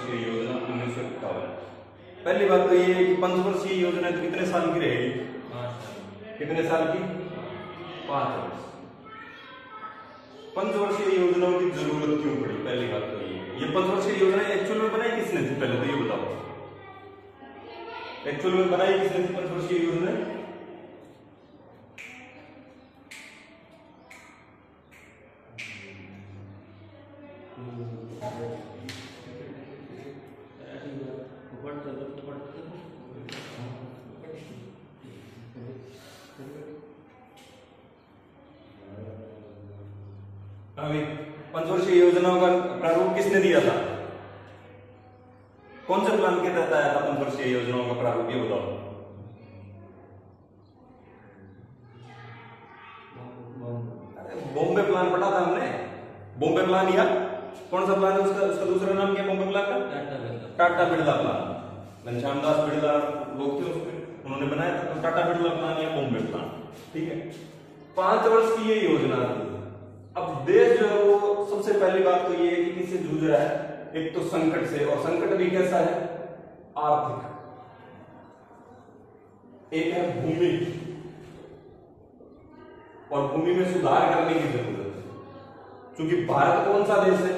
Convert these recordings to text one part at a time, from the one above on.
पंचवर्षीय योजना 1951। पहली बात तो ये है कि पंचवर्षीय योजना तो कितने साल की रहेगी? कितने साल की? 5 वर्ष। पंचवर्षीय योजनाओं की जरूरत क्यों पड़ी? पहली बात तो ये पंचवर्षीय योजना एक्चुअल में बनाई किसने थी? पहले तो ये बताओ, एक्चुअल में बनाई किसने थी पंचवर्षीय योजना? अभी पंचवर्षीय योजनाओं का प्रारूप किसने दिया था? कौन से प्लान के तहत आया था पंचवर्षीय योजनाओं का प्रारूप? ये बताओ। बॉम्बे प्लान पढ़ा था हमने। बॉम्बे प्लान या कौन सा प्लान है उसका दूसरा नाम क्या? बॉम्बे प्लान का टाटा बिरला प्लान। घनश्याम दास बिरला लोग थे उसमें, उन्होंने बनाया था। तो टाटा बिरला प्लान या बॉम्बे प्लान, ठीक है। 5 वर्ष की ये योजना थी। अब देश जो है वो सबसे पहली बात तो ये है कि किससे जूझ रहा है? एक तो संकट से, और संकट भी कैसा है? आर्थिक। एक है भूमि, और भूमि में सुधार करने की जरूरत है, क्योंकि भारत कौन सा देश है?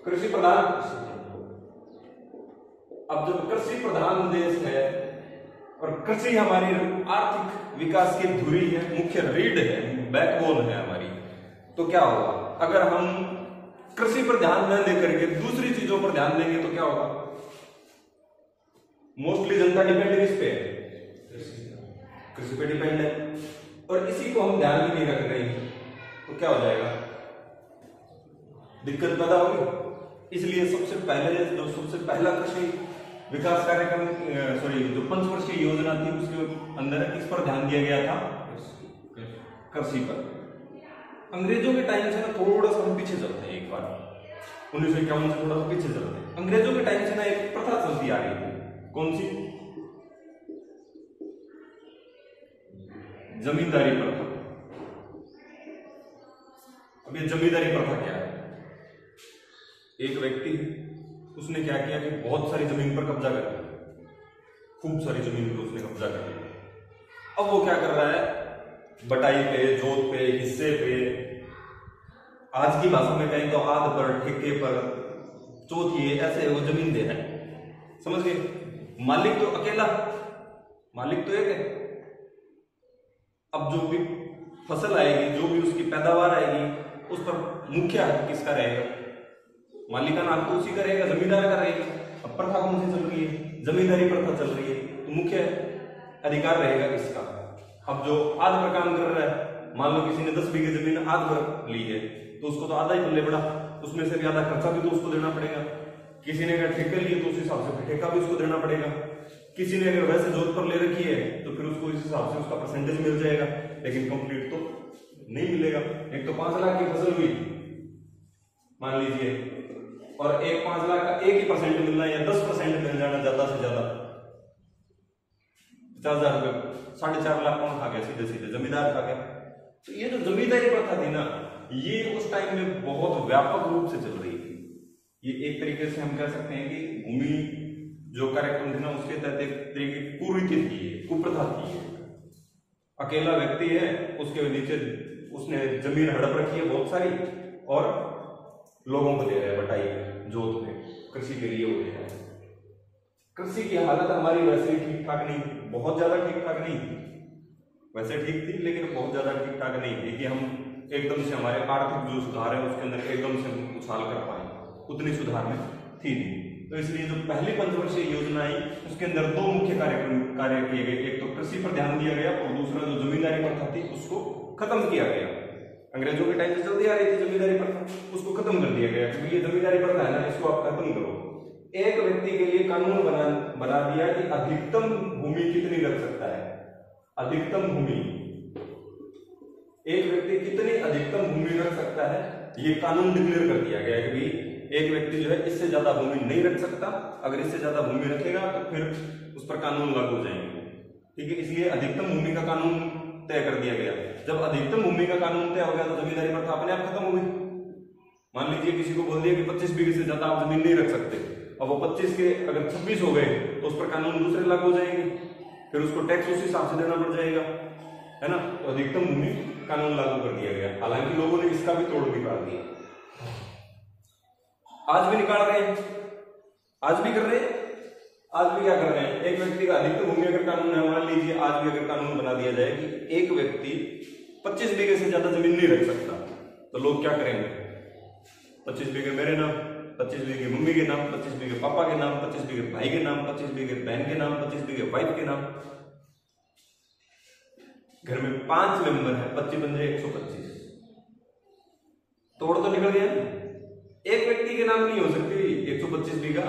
कृषि प्रधान। अब जब कृषि प्रधान देश है और कृषि हमारी आर्थिक विकास की धुरी है, मुख्य रीढ़ है, बैकबोन है हमारी, तो क्या होगा? अगर हम कृषि पर ध्यान न देकर के दूसरी चीजों पर ध्यान देंगे तो क्या होगा? मोस्टली जनता डिपेंड किस पे है? कृषि पे डिपेंड है, और इसी को हम ध्यान में नहीं रख रहे हैं तो क्या हो जाएगा? दिक्कत पैदा होगी। इसलिए सबसे पहला कृषि विकास कार्यक्रम, जो पंचवर्षीय योजना थी उसके अंदर किस पर ध्यान दिया गया था? कृषि पर। अंग्रेजों के टाइम से ना थोड़ा सा हम पीछे चलते हैं। एक बार 1951 से थोड़ा सा पीछे चलते हैं। अंग्रेजों के टाइम से ना एक प्रथा चलती आ रही थी। कौन सी? जमींदारी प्रथा। अब ये जमींदारी प्रथा क्या है? एक व्यक्ति उसने क्या किया कि बहुत सारी जमीन पर कब्जा कर लिया, खूब सारी जमीन पर उसने कब्जा कर लिया। अब वो क्या कर रहा है? बटाई पे, जोत पे, हिस्से पे, आज की भाषा में कहें तो आध पर, ठेके पर, चौथी, ऐसे वो जमीन दे रहा है। समझ गए? मालिक तो अकेला, मालिक तो एक है। अब जो भी फसल आएगी, जो भी उसकी पैदावार आएगी, उस पर मुख्य हक किसका रहेगा? मालिकाना हक तो उसी का रहेगा, जमींदार का रहेगा। अब प्रथा कौन सी चल रही है? जमींदारी प्रथा चल रही है, तो मुख्य अधिकार रहेगा किसका? अब जो आध पर काम कर रहा है, मान लो किसी ने 10 बीघे जमीन आध पर ली है, तो उसको तो आधा ही पल्ले पड़ा, उसमें से भी आधा खर्चा भी तो उसको देना पड़ेगा। किसी ने अगर ठेके लिए तो उस हिसाब से ठेका भी उसको देना पड़ेगा। किसी ने अगर वैसे जोत पर ले रखी है तो फिर उसको इस हिसाब से उसका परसेंटेज मिल जाएगा, लेकिन कंप्लीट तो नहीं मिलेगा। एक तो 5 लाख की फसल हुई मान लीजिए, और एक 5 लाख का 1% मिलना या 10% मिल जाना ज्यादा से ज्यादा 50,000 रुपये, 4.5 लाख कौन खा गया? सीधे सीधे जमींदार खा गया। तो ये जो जमींदारी प्रथा थी ना, ये उस टाइम में बहुत व्यापक रूप से चल रही थी। ये एक तरीके से हम कह सकते हैं कि भूमि जो कार्यक्रम थे ना, उसके तहत एक तरीके की कुरीति थी, कुप्रथा थी। अकेला व्यक्ति है, उसके नीचे उसने जमीन हड़प रखी है बहुत सारी, और लोगों को दे रहा है बटाई पे, जोत पे, कृषि के लिए हो गया है। कृषि की हालत हमारी वैसे ही ठीक ठाक नहीं थी, बहुत ज्यादा ठीक ठाक नहीं थी। वैसे ठीक थी लेकिन बहुत ज्यादा ठीक ठाक नहीं थी कि हम एकदम से हमारे आर्थिक जो सुधार है उसके अंदर एकदम से उछाल कर पाए, उतनी सुधार में थी नहीं। तो इसलिए जो पहली पंचवर्षीय योजना आई उसके अंदर 2 मुख्य कार्य किए गए। एक तो कृषि पर ध्यान दिया गया, और दूसरा जो जमींदारी प्रथा थी उसको खत्म किया गया। अंग्रेजों के टाइम से चलती आ रही थी जमींदारी प्रथा, उसको खत्म कर दिया गया, क्योंकि ये जमींदारी प्रथा है ना, इसको आप खत्म करो। एक व्यक्ति के लिए कानून बना दिया कि अधिकतम भूमि कितनी रख सकता है। अधिकतम भूमि, एक व्यक्ति कितनी अधिकतम भूमि रख सकता है, ये कानून डिक्लेयर कर दिया गया कि एक व्यक्ति जो है इससे ज्यादा भूमि नहीं रख सकता। अगर इससे ज्यादा भूमि रखेगा तो फिर उस पर कानून लागू हो जाएंगे। ठीक है, इसलिए अधिकतम भूमि का कानून तय कर दिया गया। जब अधिकतम भूमि का कानून तय हो गया तो जमींदारी प्रथा अपने आप खत्म हो गई। मान लीजिए किसी को बोल दिया कि 25 बीघे से ज्यादा आप जमीन नहीं रख सकते, अब वो 25 के अगर 26 हो गए तो उस पर कानून दूसरे लागू हो जाएंगे, फिर उसको टैक्स उस हिसाब से देना पड़ जाएगा, है ना। तो अधिकतम भूमि कानून लागू कर दिया गया। हालांकि लोगों ने इसका भी तोड़ निकाल दिया, आज भी निकाल रहे हैं, आज भी कर रहे हैं। आज भी क्या कर रहे हैं, एक व्यक्ति का अधिकतम भूमि अगर कानून है, मान लीजिए आज भी अगर कानून बना दिया जाए कि एक व्यक्ति 25 बीघे से ज्यादा जमीन नहीं रख सकता, तो लोग क्या करेंगे, 25 बीघे मेरे नाम, 25 बीघे मम्मी के नाम, 25 बीघे पापा के नाम, 25 बीघे भाई के नाम, 25 बीघे बहन के नाम, 25 बीघे वाइफ के नाम। घर में 5 मेंबर है, 25 बन जाए 125, तोड़ तो निकल गया। एक व्यक्ति के नाम नहीं हो सकती 125 बीघा,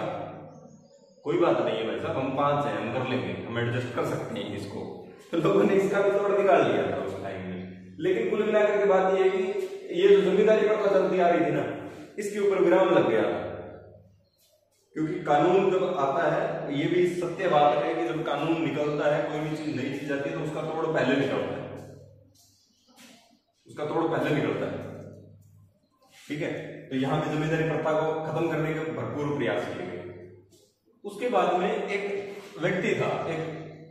कोई बात नहीं है भाई साहब, हम 5 हैं, हम कर लेंगे, हम एडजस्ट कर सकते हैं इसको। तो लोगों ने इसका भी तोड़ निकाल लिया था उस टाइम में। लेकिन कुल मिलाकर के बात यह है कि ये जो जमींदारी प्रथा चलती आ रही थी ना, इसके ऊपर विराम लग गया था। क्योंकि कानून जब आता है, ये भी सत्य बात है कि जब कानून निकलता है, कोई भी चीज नई चीज आती है तो उसका तोड़ पहले निकलता है, उसका तोड़ पहले निकलता है, ठीक है। तो यहां पे जमींदारी प्रथा को खत्म करने के भरपूर प्रयास किए गए। उसके बाद में एक व्यक्ति था, एक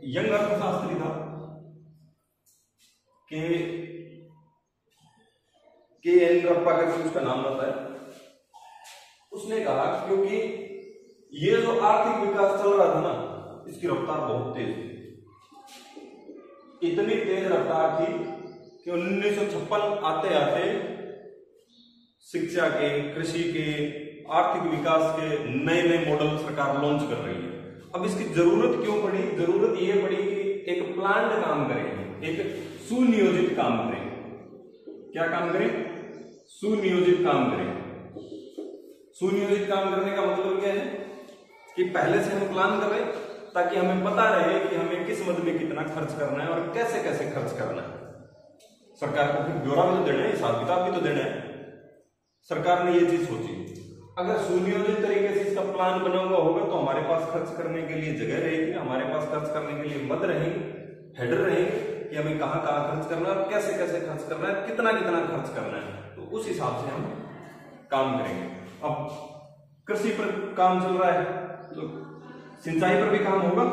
यंग अर्थशास्त्री था, के एन रप्पा करके उसका नाम होता है। उसने कहा क्योंकि ये जो आर्थिक विकास चल रहा था ना, इसकी रफ्तार बहुत तेज थी, इतनी तेज रफ्तार थी कि 1956 आते आते शिक्षा के, कृषि के, आर्थिक विकास के नए नए मॉडल सरकार लॉन्च कर रही है। अब इसकी जरूरत क्यों पड़ी, जरूरत ये पड़ी कि एक प्लान्ड काम करें, एक सुनियोजित काम करें। क्या काम करें, सुनियोजित काम करें। सुनियोजित काम करने का मतलब क्या है कि पहले से हम प्लान कर रहे हैं ताकि हमें पता रहे कि हमें किस मद में कितना खर्च करना है और कैसे कैसे खर्च करना है। सरकार को फिर ब्यौरा भी तो देना है, हिसाब किताब भी तो देना है। सरकार ने ये चीज सोची, अगर सुनियोजित तरीके से इसका प्लान बना हुआ होगा तो हमारे पास खर्च करने के लिए जगह रहेगी, हमारे पास खर्च करने के लिए मद रहेंगे, हेडर रहेंगे कि हमें कहां कहां खर्च करना है, कैसे कैसे खर्च करना है, कितना कितना खर्च करना है। तो उस हिसाब से हम काम करेंगे। अब कृषि पर काम चल रहा है तो सिंचाई पर भी काम होगा।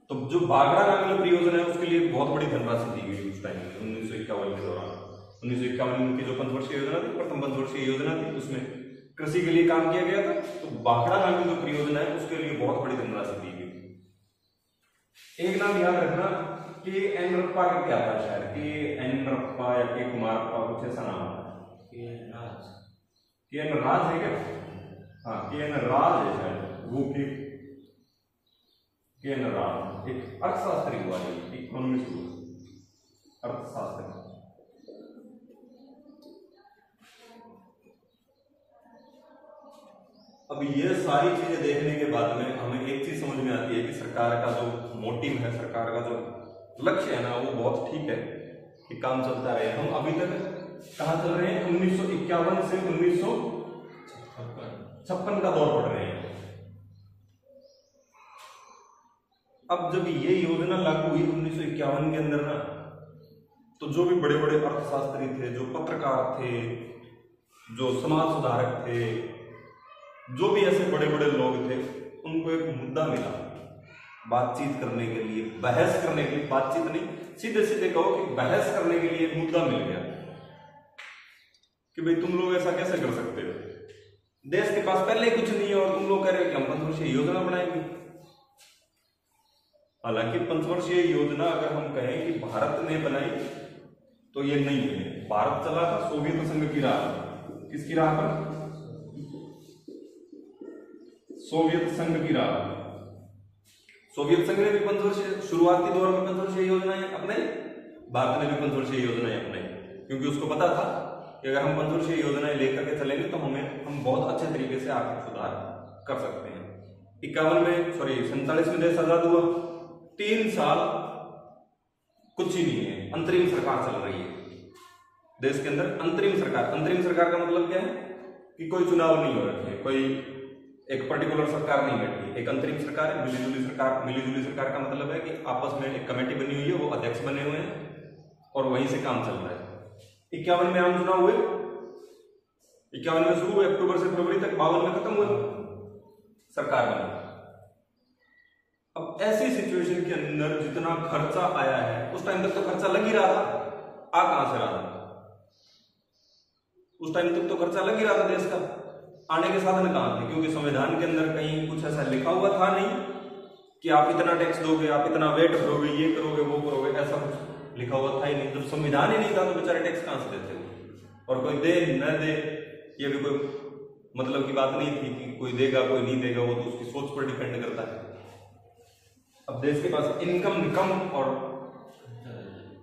तो जो बागड़ा नांगल परियोजना है उसके लिए बहुत बड़ी धनराशि दी गई उस टाइम में 1951 के दौरान। 1951 की जो पंचवर्षीय योजना थी, प्रथम पंचवर्षीय योजना थी, उसमें कृषि के लिए काम किया गया था। तो बागड़ा नांगल जो परियोजना है उसके लिए बहुत बड़ी धनराशि दी गई। एक नाम याद रखना कि एन रप्पा का क्या था, शायद कि एन रप्पा या के कुमारप्पा कुछ ऐसा नाम है, के एन राज है क्या? हाँ, के एन राज है शायद, वो के एन राज एक अर्थशास्त्री हुआ है, इकोनॉमिस्ट हुआ, अर्थशास्त्री। अब ये सारी चीजें देखने के बाद में हमें एक चीज समझ में आती है कि सरकार का जो मोटिव है, सरकार का जो लक्ष्य है ना, वो बहुत ठीक है कि काम चलता रहे। हम अभी तक कहां चल रहे हैं, 1951 से 1956 का दौर पढ़ रहे हैं। अब जब ये योजना लागू हुई 1951 के अंदर ना, तो जो भी बड़े बड़े अर्थशास्त्री थे, जो पत्रकार थे, जो समाज सुधारक थे, जो भी ऐसे बड़े बड़े लोग थे, उनको एक मुद्दा मिला बातचीत करने के लिए, बहस करने के लिए। बातचीत नहीं, सीधे सीधे कहो कि बहस करने के लिए एक मुद्दा मिल गया कि भाई तुम लोग ऐसा कैसे कर सकते हो, देश के पास पहले कुछ नहीं है और तुम लोग कह रहे हो कि हम पंचवर्षीय योजना बनाएंगे। हालांकि पंचवर्षीय योजना अगर हम कहें कि भारत ने बनाई तो ये नहीं है। भारत चला था सोवियत संघ की राह, किसकी राह पर? सोवियत संघ की राह। सोवियत संघ ने भी पंचवर्षीय, शुरुआती दौर में पंचवर्षीय योजनाएं अपनाई, भारत ने भी पंचवर्षीय योजनाएं अपनाई, क्योंकि उसको पता था कि अगर हम पंचवर्षीय योजनाएं लेकर के चलेंगे तो हम बहुत अच्छे तरीके से आर्थिक सुधार कर सकते हैं। 47 में देश आजाद हुआ, 3 साल कुछ ही नहीं है, अंतरिम सरकार चल रही है देश के अंदर। अंतरिम सरकार का मतलब क्या है कि कोई चुनाव नहीं हो रखे, कोई एक पर्टिकुलर सरकार नहीं बैठी, एक अंतरिम सरकार है, मिलीजुली सरकार। मिलीजुली सरकार का मतलब है कि आपस में एक कमेटी बनी हुई है, वो अध्यक्ष बने हुए हैं और वहीं से काम चल रहा है। 51 में आम चुनाव हुए, 51 में शुरू हुए, अक्टूबर से फरवरी तक 52 में खत्म हुए, सरकार बनी। अब ऐसी सिचुएशन के अंदर जितना खर्चा आया है, उस टाइम तक तो खर्चा लग ही रहा था, आ कहां से रहा था? उस टाइम तक तो खर्चा लग ही रहा था देश का, आने के साधन कहां थे? क्योंकि संविधान के अंदर कहीं कुछ ऐसा लिखा हुआ था नहीं कि आप इतना टैक्स दोगे, आप इतना वेट भरोगे, ये करोगे, वो करोगे, ऐसा कुछ लिखा हुआ था ही नहीं। जब संविधान ही नहीं था तो बेचारे टैक्स कहां से देते? और कोई दे न दे ये भी कोई मतलब की बात नहीं थी कि कोई देगा कोई नहीं देगा, वो तो उसकी सोच पर डिपेंड करता है। अब देश के पास इनकम कम और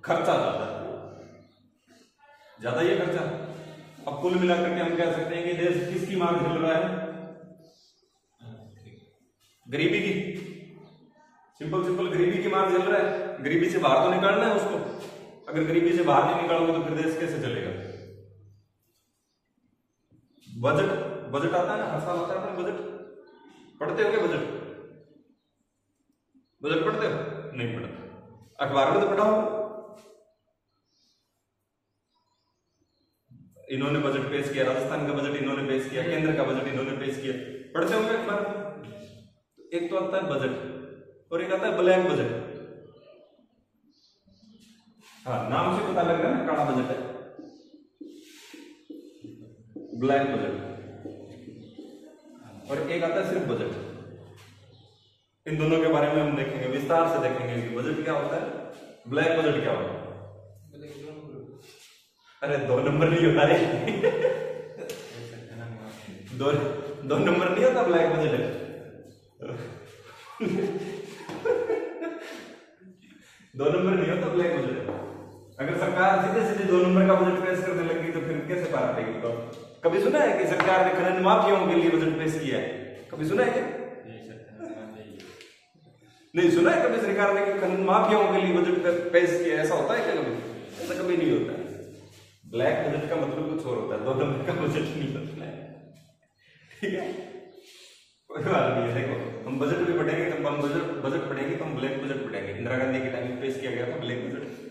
खर्चा ज्यादा ये खर्चा। अब कुल मिलाकर के हम कह सकते हैं कि देश किसकी मार झेल रहा है? गरीबी की। सिंपल गरीबी की मार झेल रहा है। गरीबी से बाहर तो निकालना है उसको। अगर गरीबी से बाहर नहीं निकालोगे तो फिर देश कैसे चलेगा? बजट आता है ना, हर साल आता है अपने बजट। पढ़ते हो क्या बजट पढ़ते हो? नहीं पढ़ते। अखबार में तो पढ़ा होगा। इन्होंने बजट पेश किया, राजस्थान का बजट इन्होंने पेश किया, केंद्र का बजट इन्होंने पेश किया, पढ़ते होंगे अखबार। एक तो आता है बजट और एक आता है ब्लैक बजट। हाँ, नाम से पता लग रहा है ना, काला बजट है, ब्लैक बजट, और एक आता है सिर्फ बजट। इन दोनों के बारे में हम देखेंगे, विस्तार से देखेंगे कि बजट क्या होता है, ब्लैक बजट क्या होता है। अरे 2 नंबर नहीं होता रे। दो नंबर नहीं होता ब्लैक बजट। 2 नंबर नहीं होता ब्लैक बजट। अगर सरकार सीधे सीधे 2 नंबर का बजट पेश करने लगी तो फिर कैसे पार पड़ेगी? तो कभी सुना है कि सरकार ने खनन माफियाओं के लिए बजट पेश किया है? कभी सुना है क्या? नहीं सुना है कभी सरकार ने खनन माफियाओं के लिए बजट पेश किया? ऐसा होता है क्या कभी? ऐसा कभी नहीं होता है। ब्लैक बजट का मतलब कुछ और होता है, 2 नंबर का बजट नहीं होता है। ठीक है, कोई बात नहीं है। देखो, हम बजट भी पढ़ेंगे तो हम बजट पढ़ेंगे तो हम ब्लैक बजट पढ़ेंगे। इंदिरा गांधी के टाइम में पेश किया गया था ब्लैक बजट।